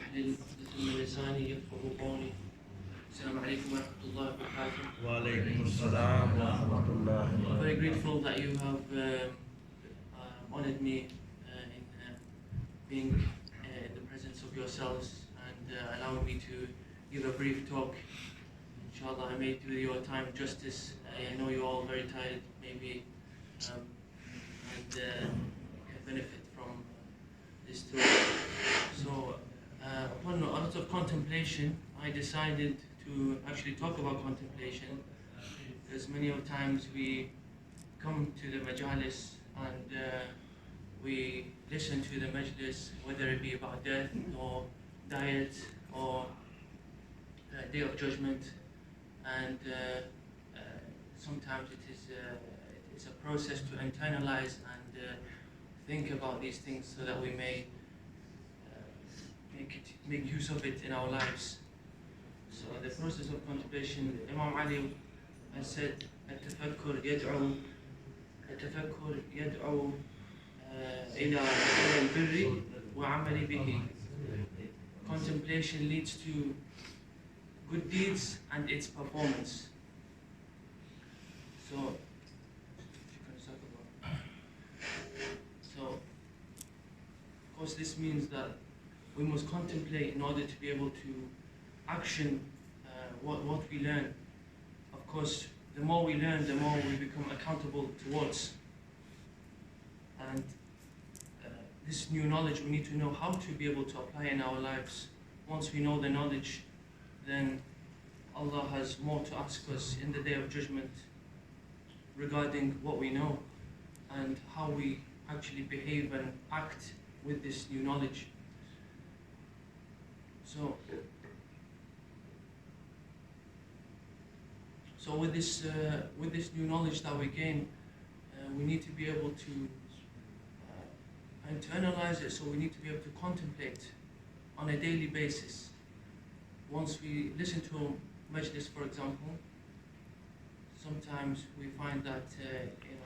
واحلل عقدة من لساني يفقهوا قولي. Assalamu alaikum wa rahmatullahi wa barakatuh. Wa alaikum assalam wa rahmatullahi wa I'm very barakatuh. grateful that you have honored me in being in the presence of yourselves and allowing me to give a brief talk. Inshallah, I may do your time justice. I know you're all very tired, maybe, and can benefit from this talk. So, upon a lot of contemplation, I decided to actually talk about contemplation, because many of times we come to the majalis and we listen to the majlis, whether it be about death or diet or day of judgment, and sometimes it's a process to internalize and think about these things so that we may make use of it in our lives. So the process of contemplation, Imam Ali has said, التفكر يدعو إلى البر وعمل به. Contemplation leads to good deeds and its performance. So, of course, this means that we must contemplate in order to be able to action what we learn. Of course, the more we learn, the more we become accountable towards. And this new knowledge, we need to know how to be able to apply in our lives. Once we know the knowledge, then Allah has more to ask us in the Day of Judgment regarding what we know and how we actually behave and act with this new knowledge. So with this new knowledge that we gain, we need to be able to internalize it. So we need to be able to contemplate on a daily basis. Once we listen to a majlis, for example, sometimes we find that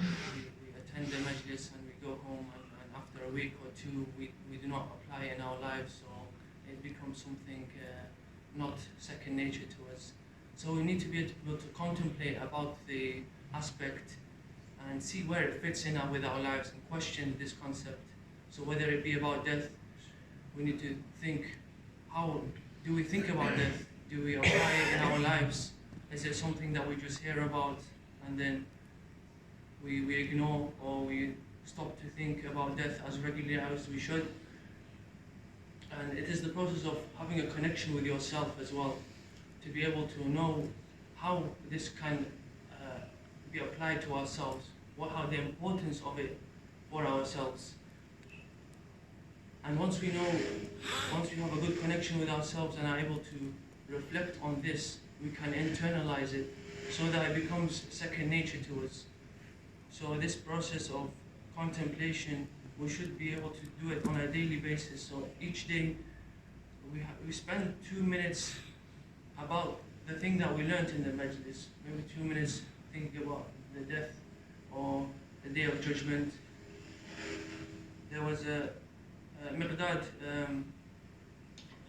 we attend the majlis and we go home, and after a week or two we do not apply in our lives, so it becomes something not second nature to us. So we need to be able to contemplate about the aspect and see where it fits in with our lives and question this concept. So whether it be about death, we need to think, how do we think about death? Do we apply it in our lives? Is it something that we just hear about and then we ignore, or we stop to think about death as regularly as we should? And it is the process of having a connection with yourself as well, to be able to know how this can be applied to ourselves, how the importance of it for ourselves. And once we have a good connection with ourselves and are able to reflect on this, we can internalize it so that it becomes second nature to us. So this process of contemplation, we should be able to do it on a daily basis. So each day we spend 2 minutes about the thing that we learned in the majlis. Maybe 2 minutes thinking about the death or the Day of Judgment. There was a Miqdad,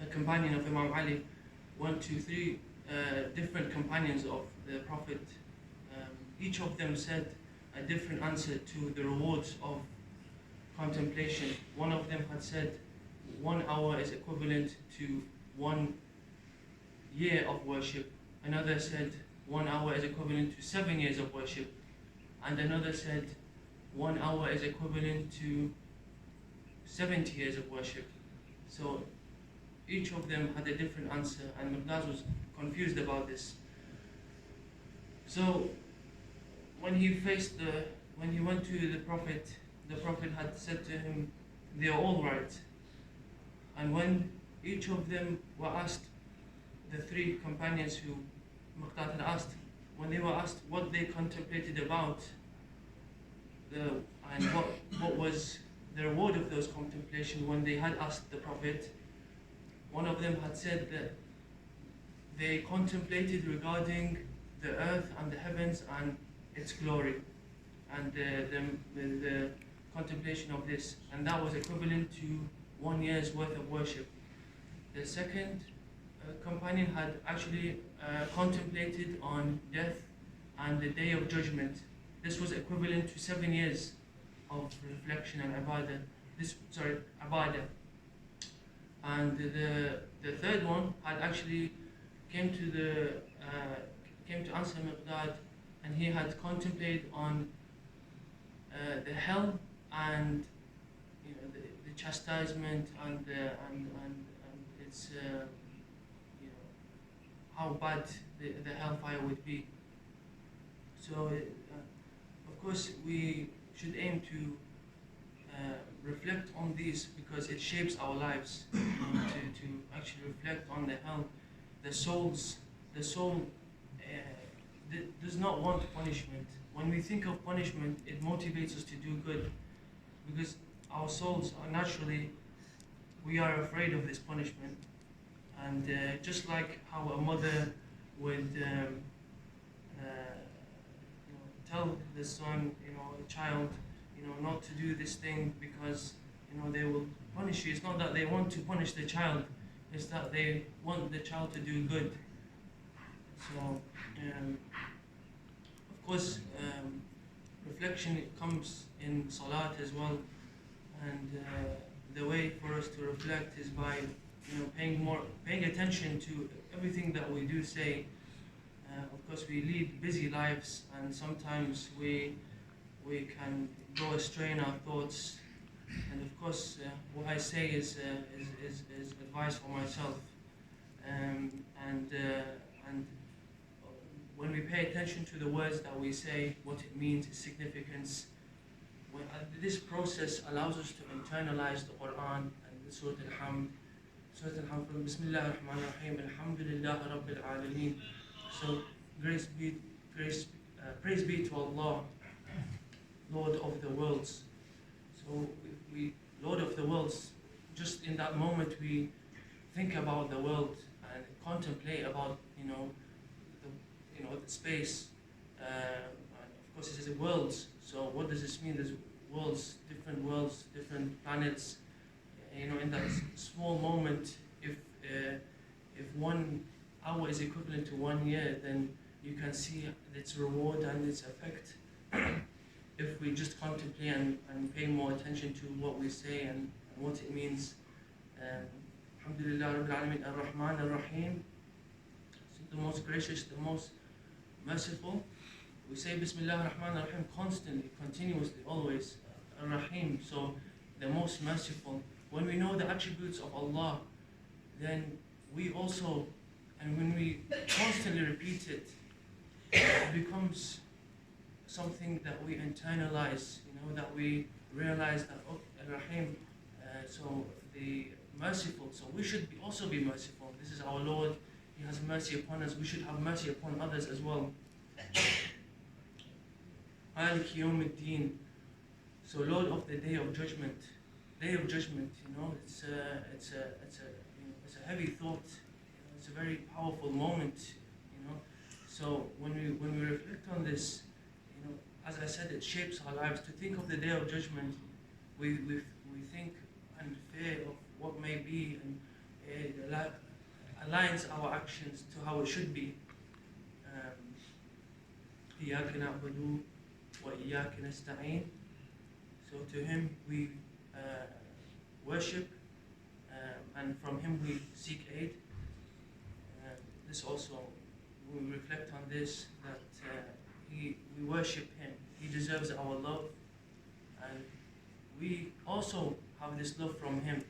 a companion of Imam Ali, went to 3 different companions of the Prophet. Each of them said a different answer to the rewards of contemplation. One of them had said 1 hour is equivalent to 1 year of worship. Another said 1 hour is equivalent to 7 years of worship. And another said 1 hour is equivalent to 70 years of worship. So each of them had a different answer, and Miqdad was confused about this. So when he went to the Prophet had said to him, they are all right. And when each of them were asked, the 3 companions who Miqdad had asked, when they were asked what they contemplated about, and what was the reward of those contemplation, when they had asked the Prophet, one of them had said that they contemplated regarding the earth and the heavens and its glory, and the contemplation of this, and that was equivalent to 1 year's worth of worship. The second companion had actually contemplated on death and the day of judgment. This was equivalent to 7 years of reflection and ibadah. Ibadah. And the third one had actually came to answer Miqdad, and he had contemplated on the hell and the chastisement and its how bad the hellfire would be. So of course we should aim to reflect on these because it shapes our lives. To actually reflect on the hell, the soul does not want punishment. When we think of punishment, it motivates us to do good because our souls are naturally, we are afraid of this punishment. And just like how a mother would tell the son, a child, not to do this thing because they will punish you. It's not that they want to punish the child; it's that they want the child to do good. So, of course, reflection comes in salat as well, and the way for us to reflect is by paying attention to everything that we do say. Of course, we lead busy lives, and sometimes we can go astray in our thoughts. And of course, what I say is advice for myself. And when we pay attention to the words that we say, what it means, its significance, this process allows us to internalize the Quran and the Surah Al-Hamd. Surah Al-Hamd from Bismillah ar-Rahman ar-Rahim, Alhamdulillah Rabbil Alameen. So praise be to Allah, Lord of the worlds. So we Lord of the worlds, just in that moment we think about the world and contemplate about the space. And of course, it says worlds. So what does this mean? There's worlds, different planets. In that small moment, if 1 hour is equivalent to 1 year, then you can see its reward and its effect. If we just contemplate and pay more attention to what we say and what it means. Alhamdulillah Rabbil Alameen Ar-Rahman Ar-Rahim. So the most gracious, the most merciful. We say Bismillah Ar-Rahman Ar-Rahim constantly, continuously, always. Ar-Rahim, so the most merciful. When we know the attributes of Allah, then we also, and when we constantly repeat it, it becomes something that we internalize, that we realize that, Ar-Rahim, so the merciful, so we should also be merciful. This is our Lord, He has mercy upon us, we should have mercy upon others as well. Malik Yawmiddin, so Lord of the Day of Judgment. Day of Judgment, it's a heavy thought, it's a very powerful moment, So when we reflect on this, as I said, it shapes our lives. To think of the Day of Judgment, we think and fear of what may be, and it aligns our actions to how it should be. إِيَّاكَ نَعْبُدُ وَإِيَّاكَ نَسْتَعِينُ. So to Him we worship, and from Him we seek aid. This also, we reflect on this, that we worship Him. He deserves our love, and we also have this love from Him.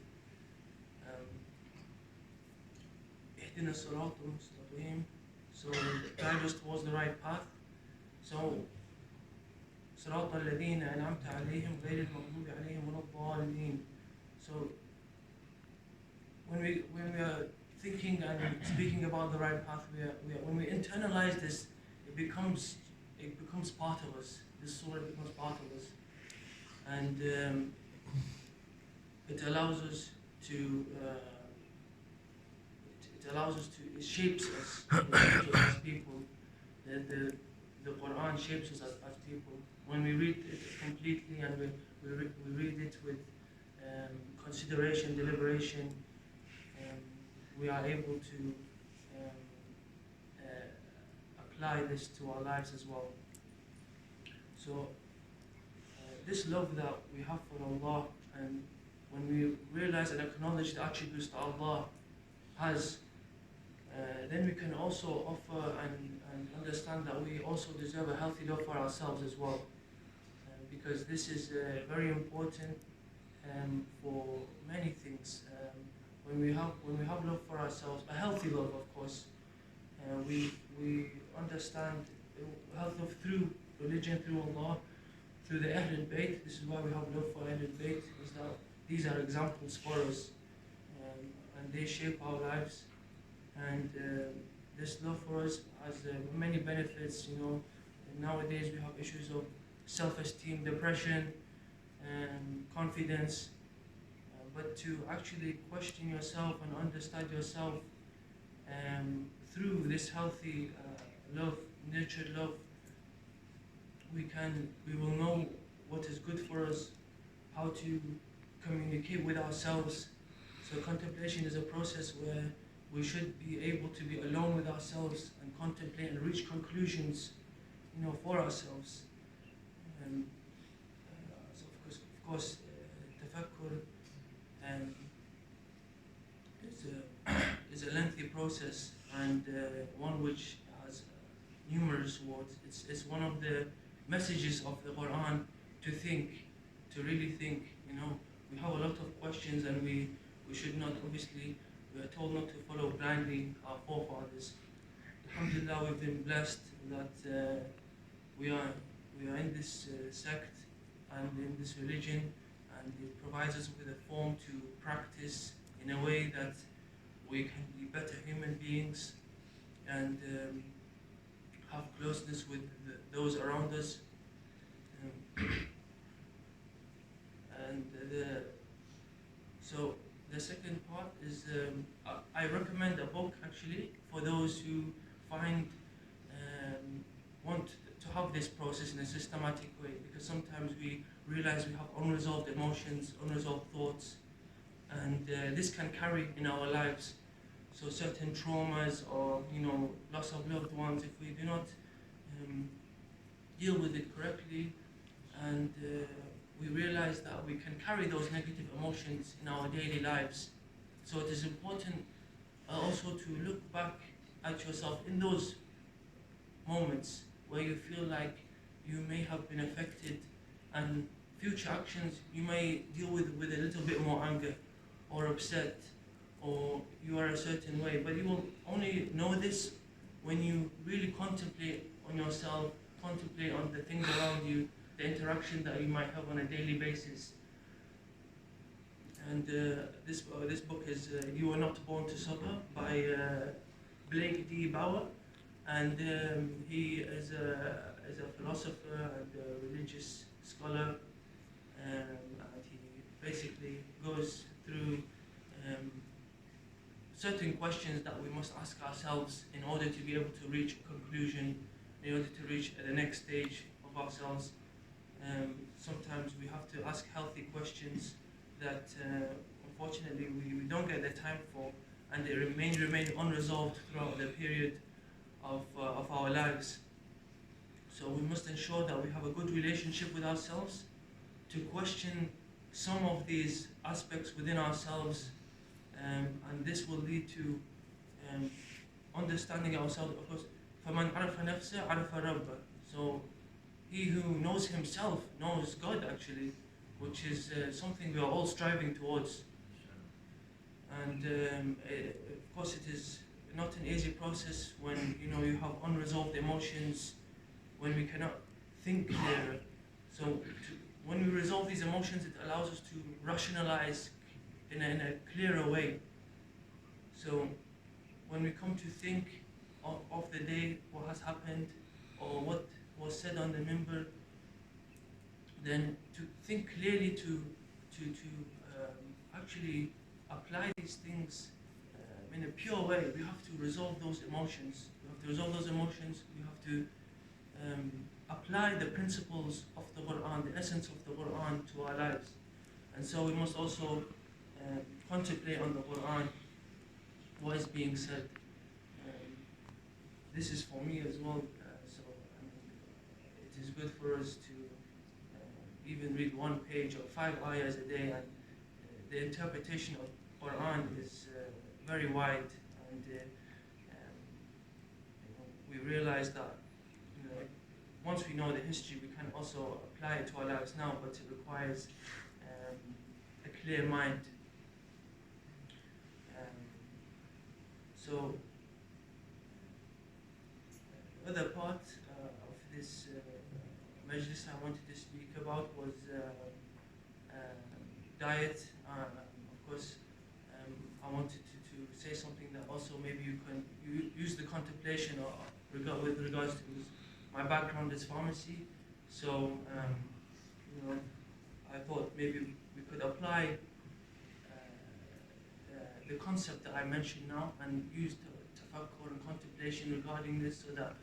اهدنا الصراط المستقيم. So guide us towards the right path. So صراط الذين أنعمت عليهم غير المغضوب عليهم ولا الضالين. So when we are thinking and speaking about the right path, when we internalize this, it becomes part of us. This surah becomes part of us, and it allows us to. It shapes us, as people. The Quran shapes us as people. When we read it completely and we read it with consideration, deliberation, we are able to um, apply this to our lives as well. So this love that we have for Allah, and when we realize and acknowledge the attributes that Allah has, then we can also offer and understand that we also deserve a healthy love for ourselves as well. Because this is very important for many things. When we have love for ourselves, a healthy love, of course, we understand health love through religion, through Allah, through the Ahlul Bayt. This is why we have love for Ahlul Bayt, is that these are examples for us, and they shape our lives. And this love for us has many benefits. Nowadays we have issues of self-esteem, depression, confidence. But to actually question yourself and understand yourself through this healthy love, nurtured love, we will know what is good for us, how to communicate with ourselves. So contemplation is a process where we should be able to be alone with ourselves and contemplate and reach conclusions, for ourselves. And so of course, tafakkur is a lengthy process, and one which has numerous words. It's one of the messages of the Quran to think, to really think. We have a lot of questions, and we should not, obviously, we are told not to follow blindly our forefathers. Alhamdulillah, we've been blessed that we are in this sect and in this religion, and it provides us with a form to practice in a way that we can be better human beings and have closeness with those around us. So the second part is I recommend a book actually for those who want to have this process in a systematic way, because sometimes we realize we have unresolved emotions, unresolved thoughts, and this can carry in our lives. So certain traumas or loss of loved ones, if we do not deal with it correctly, and we realize that we can carry those negative emotions in our daily lives. So it is important also to look back at yourself in those moments where you feel like you may have been affected, and future actions you may deal with a little bit more anger or upset, or you are a certain way. But you will only know this when you really contemplate on yourself, contemplate on the things around you, the interaction that you might have on a daily basis. And this book is You Were Not Born to Suffer by Blake D. Bauer, and he is a philosopher and a religious scholar, and he basically goes through certain questions that we must ask ourselves in order to be able to reach a conclusion, in order to reach the next stage of ourselves. Sometimes we have to ask healthy questions that unfortunately we don't get the time for, and they remain unresolved throughout the period of our lives. So we must ensure that we have a good relationship with ourselves, to question some of these aspects within ourselves, and this will lead to understanding ourselves. Of course, فَمَنْ عَرَفَ نَفْسَهُ عَرَفَ رَبَّهُ. So he who knows himself knows God, actually, which is something we are all striving towards. And of course, it is not an easy process when you have unresolved emotions, when we cannot think clearer. So when we resolve these emotions, it allows us to rationalize in a clearer way. So when we come to think of the day, what has happened, or what was said on the minbar, then to think clearly, to actually apply these things in a pure way, we have to resolve those emotions. We have to resolve those emotions. We have to apply the principles of the Quran, the essence of the Quran, to our lives. And so we must also contemplate on the Quran what is being said. This is for me as well. So it is good for us to even read one page or 5 ayahs a day, and the interpretation of Quran is very wide, and we realize that once we know the history, we can also apply it to our lives now, but it requires a clear mind. So the other part of this majlis I wanted to speak about was diet. Of course, I wanted to say something that also maybe you can use the contemplation with regards to my background is pharmacy. So I thought maybe we could apply the concept that I mentioned now and use tafakkur and contemplation regarding this, so that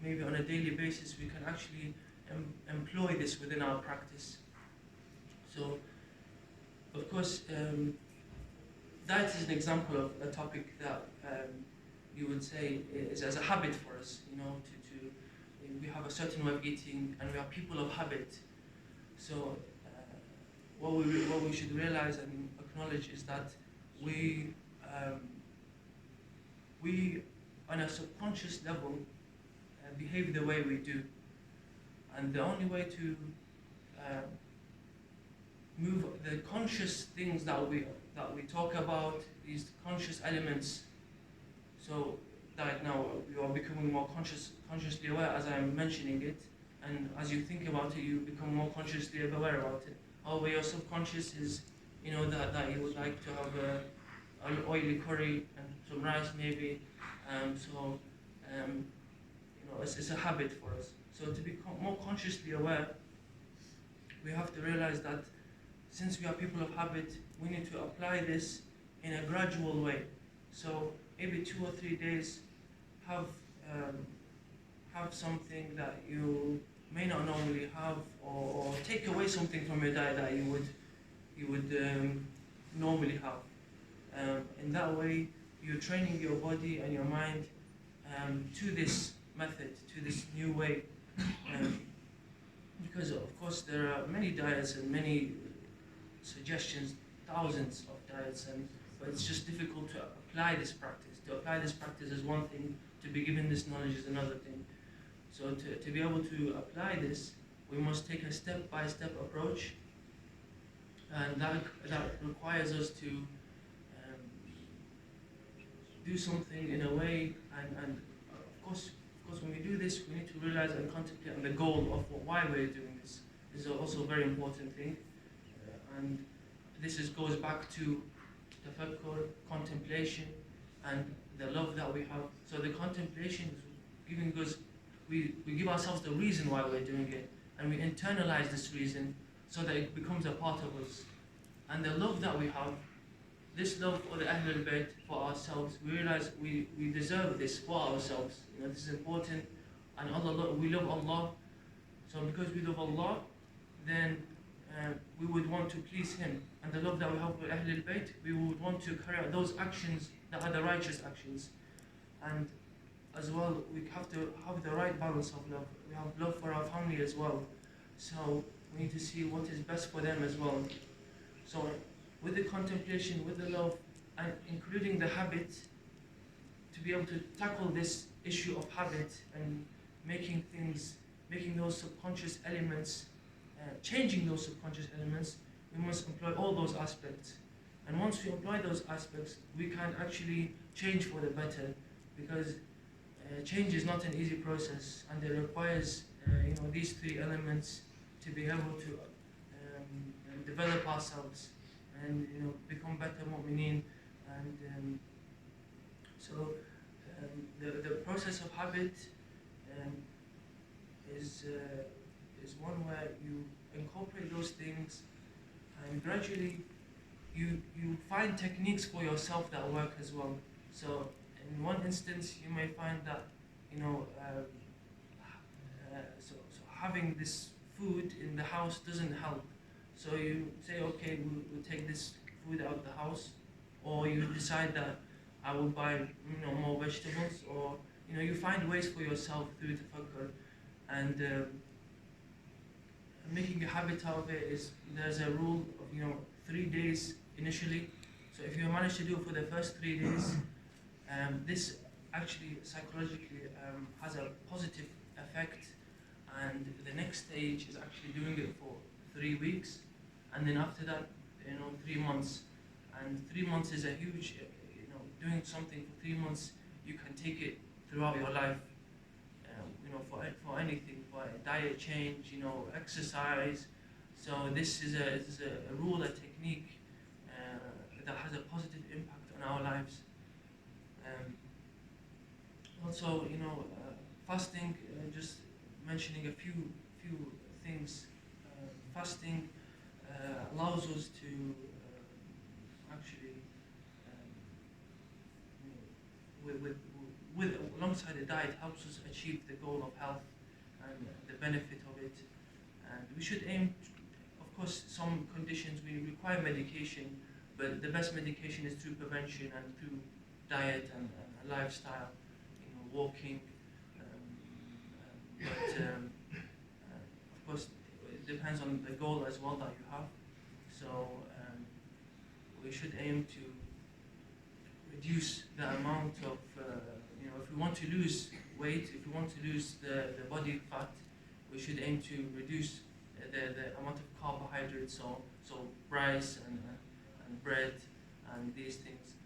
maybe on a daily basis we can actually employ this within our practice. So, of course, diet is an example of a topic that you would say is as a habit for us. We have a certain way of eating, and we are people of habit. So, what we should realize and acknowledge is that we on a subconscious level behave the way we do, and the only way to move the conscious things that we talk about, these conscious elements. So that now you are becoming more consciously aware as I'm mentioning it, and as you think about it, you become more consciously aware about it. However, your subconscious is, that you would like to have an oily curry and some rice maybe. It's a habit for us. So to become more consciously aware, we have to realize that since we are people of habit, we need to apply this in a gradual way. So maybe 2 or 3 days, have something that you may not normally have, or take away something from your diet that you would normally have. In that way, you're training your body and your mind to this method, to this new way. Because of course there are many diets and many suggestions, thousands of diets, but it's just difficult to apply this practice. To apply this practice is one thing, to be given this knowledge is another thing. So to be able to apply this, we must take a step-by-step approach, and that requires us to do something in a way, and of course when we do this, we need to realize and contemplate on the goal of why we're doing this. This is also a very important thing, and this goes back to tafakkur, contemplation, and the love that we have. So the contemplation is giving us, we give ourselves the reason why we're doing it, and we internalize this reason so that it becomes a part of us. And the love that we have, this love for the Ahlul Bayt, for ourselves, we realize we deserve this for ourselves. This is important, and we love Allah. So because we love Allah, then we would want to please Him. And the love that we have for Ahlul Bayt, we would want to carry out those actions that are the righteous actions. And as well, we have to have the right balance of love. We have love for our family as well. So we need to see what is best for them as well. So with the contemplation, with the love, and including the habit, to be able to tackle this issue of habit and making those subconscious elements, changing those subconscious elements, we must employ all those aspects. And once we employ those aspects, we can actually change for the better, because change is not an easy process, and it requires these 3 elements to be able to develop ourselves and become better mu'mineen. And so the process of habit is one where you incorporate those things, and gradually you find techniques for yourself that work as well. So in one instance, you may find that so having this food in the house doesn't help. So you say, okay, we'll take this food out of the house, or you decide that I will buy more vegetables, or you find ways for yourself through the Fajr, and making a habit out of it is, there's a rule of 3 days initially. So if you manage to do it for the first 3 days, this actually psychologically has a positive effect, and the next stage is actually doing it for 3 weeks, and then after that 3 months, and 3 months is a huge doing something for 3 months, you can take it throughout your life, for anything, for a diet change, exercise. So this is a rule, a technique that has a positive impact on our lives. Also, fasting. Just mentioning a few things. Fasting allows us to actually, with alongside the diet, helps us achieve the goal of health and the benefit of it. And we should aim. Of course, some conditions we require medication, but the best medication is through prevention and through diet and a lifestyle, walking. Of course, it depends on the goal as well that you have. So we should aim to reduce the amount of, if we want to lose weight, if we want to lose the body fat, we should aim to reduce the amount of carbohydrates, so rice and bread and these things.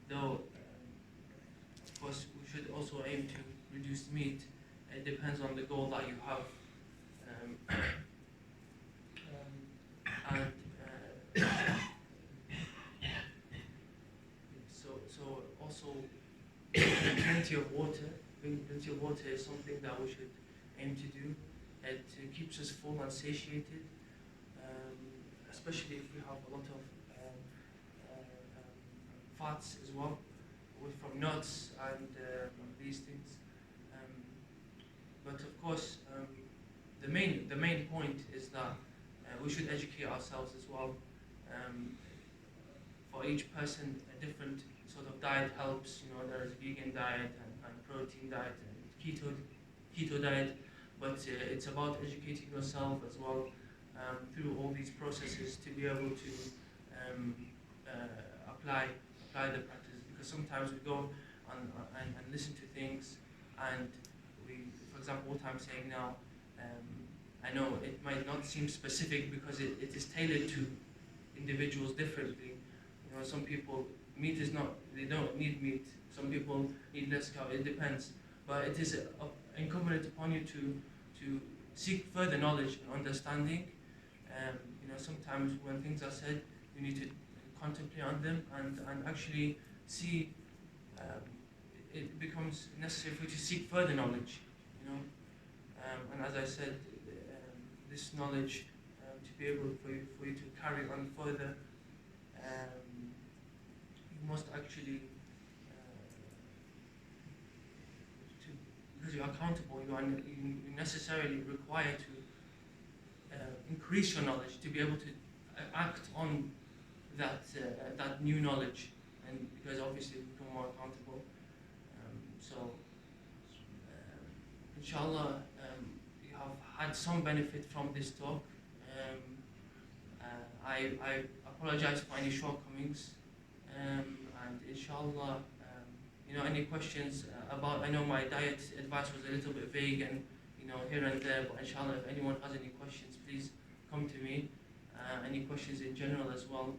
Though, of course, we should also aim to reduce meat. It depends on the goal that you have. And so also plenty of water. Plenty of water is something that we should aim to do. It keeps us full and satiated, especially if we have a lot of fats as well, from nuts and these things. But of course, the main point is that we should educate ourselves as well. For each person, a different sort of diet helps. There is vegan diet and protein diet and keto diet, but it's about educating yourself as well through all these processes to be able to apply the practice. Because sometimes we go and listen to things, and for example, what I'm saying now, I know it might not seem specific because it is tailored to individuals differently. Some people, meat is not, they don't need meat. Some people need less carb. It depends. But it is incumbent upon you to seek further knowledge and understanding. Sometimes when things are said, you need to contemplate on them and actually see. It becomes necessary for you to seek further knowledge. And as I said, this knowledge to be able for you to carry on further, you must actually, because you're accountable, you necessarily require to increase your knowledge to be able to act on that new knowledge, and because obviously you become more accountable. Inshallah, you have had some benefit from this talk. I apologize for any shortcomings, and inshallah, any questions about, I know my diet advice was a little bit vague and here and there, but inshallah, if anyone has any questions, please come to me. Any questions in general as well.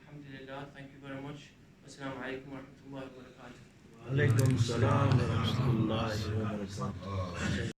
Alhamdulillah, thank you very much. Wassalamu alaikum wa rahmatullahi wa barakatuh. Alaikum salam wa rahmatullahi wa barakatuh.